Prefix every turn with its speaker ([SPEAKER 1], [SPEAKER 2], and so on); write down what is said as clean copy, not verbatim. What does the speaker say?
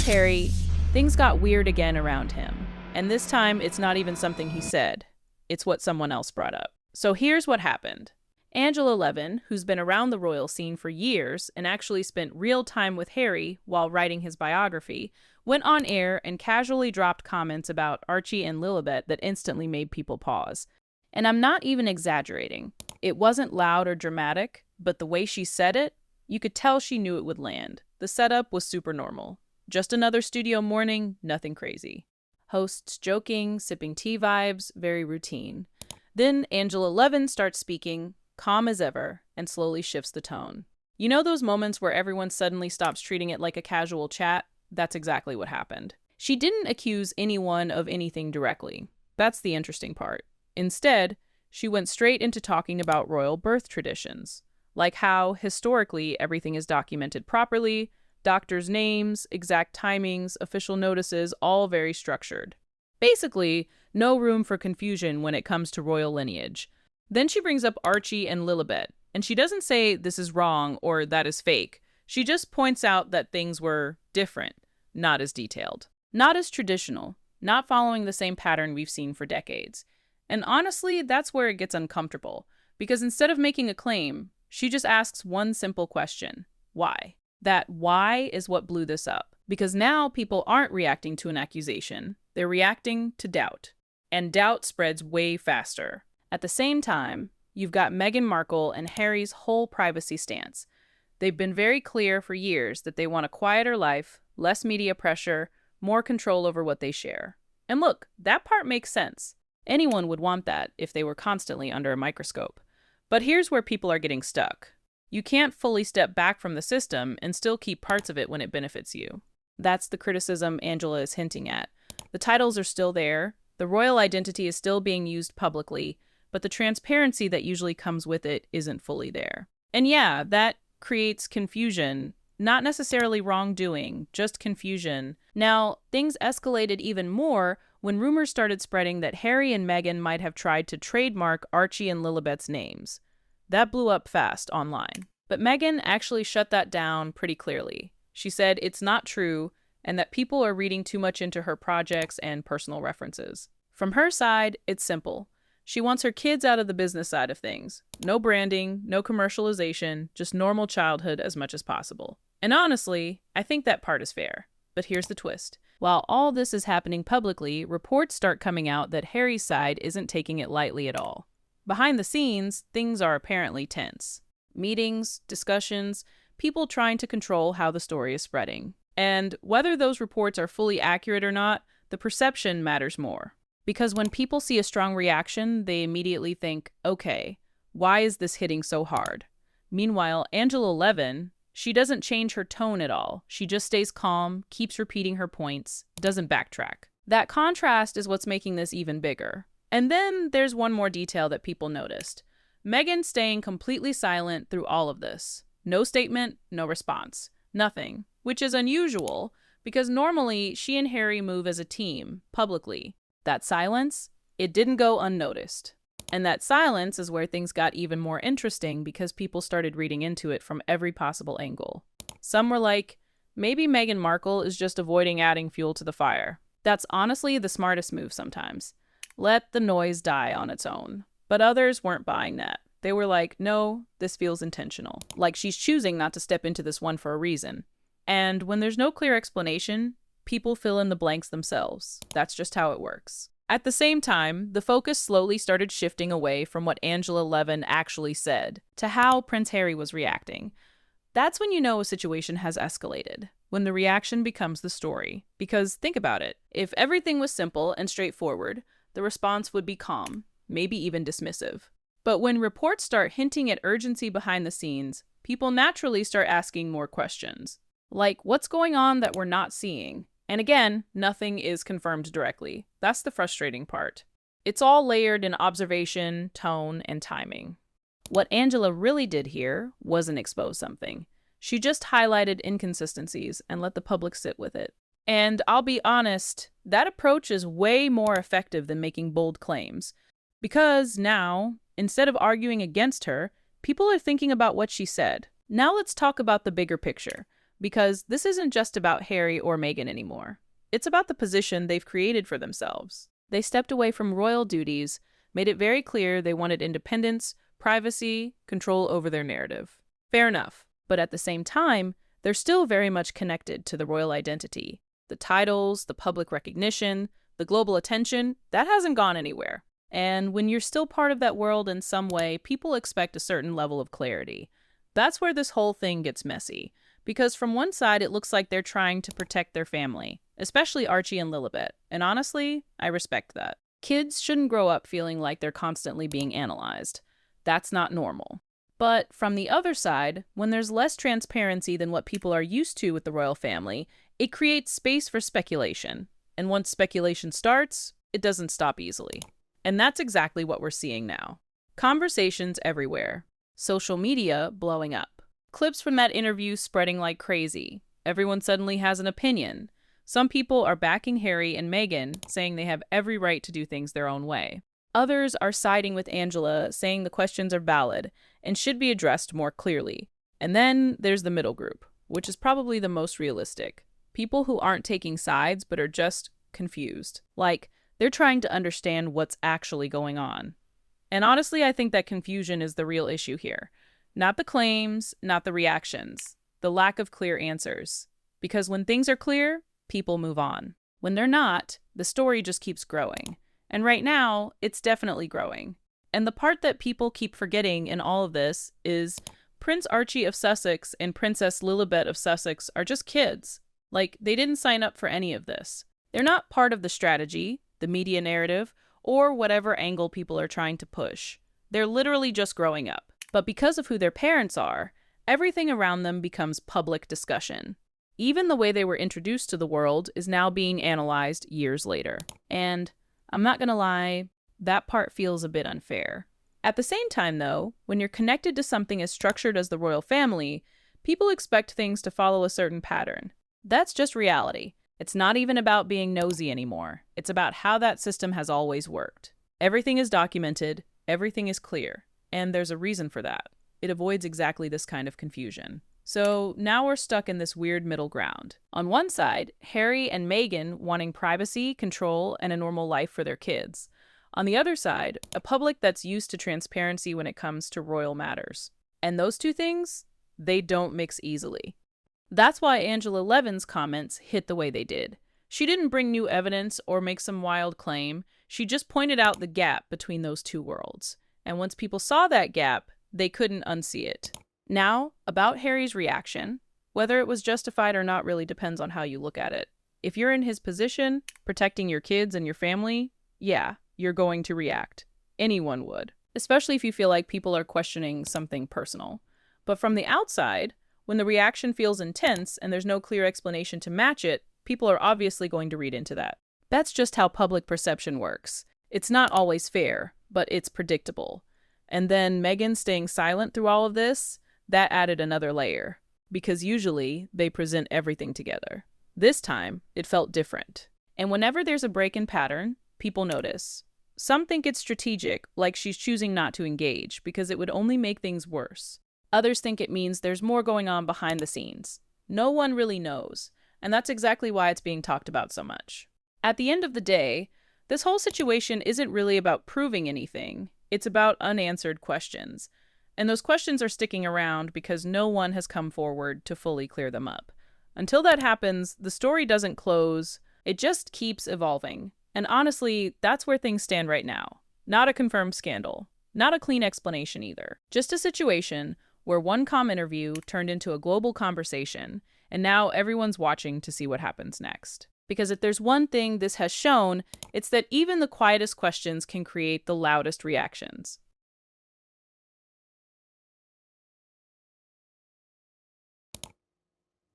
[SPEAKER 1] Prince Harry, things got weird again around him. And this time, it's not even something he said. It's what someone else brought up. So here's what happened. Angela Levin, who's been around the royal scene for years and actually spent real time with Harry while writing his biography, went on air and casually dropped comments about Archie and Lilibet that instantly made people pause. And I'm not even exaggerating. It wasn't loud or dramatic, but the way she said it, you could tell she knew it would land. The setup was super normal. Just another studio morning, nothing crazy. Hosts joking, sipping tea vibes, very routine. Then Angela Levin starts speaking, calm as ever, and slowly shifts the tone. You know those moments where everyone suddenly stops treating it like a casual chat? That's exactly what happened. She didn't accuse anyone of anything directly. That's the interesting part. Instead, she went straight into talking about royal birth traditions, like how, historically, everything is documented properly, doctors' names, exact timings, official notices, all very structured. Basically, no room for confusion when it comes to royal lineage. Then she brings up Archie and Lilibet, and she doesn't say this is wrong or that is fake. She just points out that things were different, not as detailed, not as traditional, not following the same pattern we've seen for decades. And honestly, that's where it gets uncomfortable, because instead of making a claim, she just asks one simple question: why? That why is what blew this up, because now people aren't reacting to an accusation, they're reacting to doubt. And doubt spreads way faster. At the same time, you've got Meghan Markle and Harry's whole privacy stance. They've been very clear for years that they want a quieter life, less media pressure, more control over what they share. And look, that part makes sense. Anyone would want that if they were constantly under a microscope. But here's where people are getting stuck. You can't fully step back from the system and still keep parts of it when it benefits you. That's the criticism Angela is hinting at. The titles are still there, the royal identity is still being used publicly, but the transparency that usually comes with it isn't fully there. And yeah, that creates confusion, not necessarily wrongdoing, just confusion. Now, things escalated even more when rumors started spreading that Harry and Meghan might have tried to trademark Archie and Lilibet's names. That blew up fast online. But Meghan actually shut that down pretty clearly. She said it's not true and that people are reading too much into her projects and personal references. From her side, it's simple. She wants her kids out of the business side of things. No branding, no commercialization, just normal childhood as much as possible. And honestly, I think that part is fair. But here's the twist. While all this is happening publicly, reports start coming out that Harry's side isn't taking it lightly at all. Behind the scenes, things are apparently tense. Meetings, discussions, people trying to control how the story is spreading. And whether those reports are fully accurate or not, the perception matters more. Because when people see a strong reaction, they immediately think, okay, why is this hitting so hard? Meanwhile, Angela Levin, she doesn't change her tone at all. She just stays calm, keeps repeating her points, doesn't backtrack. That contrast is what's making this even bigger. And then there's one more detail that people noticed. Meghan staying completely silent through all of this. No statement, no response. Nothing. Which is unusual, because normally she and Harry move as a team, publicly. That silence, it didn't go unnoticed. And that silence is where things got even more interesting because people started reading into it from every possible angle. Some were like, maybe Meghan Markle is just avoiding adding fuel to the fire. That's honestly the smartest move sometimes. Let the noise die on its own. But others weren't buying that. They were like, no, this feels intentional. Like she's choosing not to step into this one for a reason. And when there's no clear explanation, people fill in the blanks themselves. That's just how it works. At the same time, the focus slowly started shifting away from what Angela Levin actually said to how Prince Harry was reacting. That's when you know a situation has escalated, when the reaction becomes the story. Because think about it, if everything was simple and straightforward, the response would be calm, maybe even dismissive. But when reports start hinting at urgency behind the scenes, people naturally start asking more questions. Like, what's going on that we're not seeing? And again, nothing is confirmed directly. That's the frustrating part. It's all layered in observation, tone, and timing. What Angela really did here wasn't expose something. She just highlighted inconsistencies and let the public sit with it. And I'll be honest, that approach is way more effective than making bold claims. Because now, instead of arguing against her, people are thinking about what she said. Now let's talk about the bigger picture. because this isn't just about Harry or Meghan anymore. It's about the position they've created for themselves. They stepped away from royal duties, made it very clear they wanted independence, privacy, control over their narrative. Fair enough, but at the same time, they're still very much connected to the royal identity. The titles, the public recognition, the global attention, that hasn't gone anywhere. And when you're still part of that world in some way, people expect a certain level of clarity. That's where this whole thing gets messy, because from one side it looks like they're trying to protect their family, especially Archie and Lilibet, and honestly, I respect that. Kids shouldn't grow up feeling like they're constantly being analyzed. That's not normal. But from the other side, when there's less transparency than what people are used to with the royal family, it creates space for speculation. And once speculation starts, it doesn't stop easily. And that's exactly what we're seeing now. Conversations everywhere. Social media blowing up. Clips from that interview spreading like crazy. Everyone suddenly has an opinion. Some people are backing Harry and Meghan, saying they have every right to do things their own way. Others are siding with Angela, saying the questions are valid and should be addressed more clearly. And then there's the middle group, which is probably the most realistic. People who aren't taking sides but are just confused. Like, they're trying to understand what's actually going on. And honestly, I think that confusion is the real issue here. Not the claims, not the reactions. The lack of clear answers. Because when things are clear, people move on. When they're not, the story just keeps growing. And right now, it's definitely growing. And the part that people keep forgetting in all of this is Prince Archie of Sussex and Princess Lilibet of Sussex are just kids. Like, they didn't sign up for any of this. They're not part of the strategy, the media narrative, or whatever angle people are trying to push. They're literally just growing up. But because of who their parents are, everything around them becomes public discussion. Even the way they were introduced to the world is now being analyzed years later. And I'm not gonna lie, that part feels a bit unfair. At the same time, though, when you're connected to something as structured as the royal family, people expect things to follow a certain pattern. That's just reality. It's not even about being nosy anymore. It's about how that system has always worked. Everything is documented, everything is clear, and there's a reason for that. It avoids exactly this kind of confusion. So now we're stuck in this weird middle ground. On one side, Harry and Meghan wanting privacy, control, and a normal life for their kids. On the other side, a public that's used to transparency when it comes to royal matters. And those two things, they don't mix easily. That's why Angela Levin's comments hit the way they did. She didn't bring new evidence or make some wild claim. She just pointed out the gap between those two worlds. And once people saw that gap, they couldn't unsee it. Now, about Harry's reaction, whether it was justified or not really depends on how you look at it. If you're in his position, protecting your kids and your family, yeah, you're going to react. Anyone would, especially if you feel like people are questioning something personal. But from the outside, when the reaction feels intense and there's no clear explanation to match it, people are obviously going to read into that. That's just how public perception works. It's not always fair, but it's predictable. And then Meghan staying silent through all of this, that added another layer, because usually they present everything together. This time, it felt different. And whenever there's a break in pattern, people notice. Some think it's strategic, like she's choosing not to engage, because it would only make things worse. Others think it means there's more going on behind the scenes. No one really knows, and that's exactly why it's being talked about so much. At the end of the day, this whole situation isn't really about proving anything. It's about unanswered questions. And those questions are sticking around because no one has come forward to fully clear them up. Until that happens, the story doesn't close. It just keeps evolving. And honestly, that's where things stand right now. Not a confirmed scandal. Not a clean explanation either. Just a situation where one calm interview turned into a global conversation, and now everyone's watching to see what happens next. Because if there's one thing this has shown, it's that even the quietest questions can create the loudest reactions.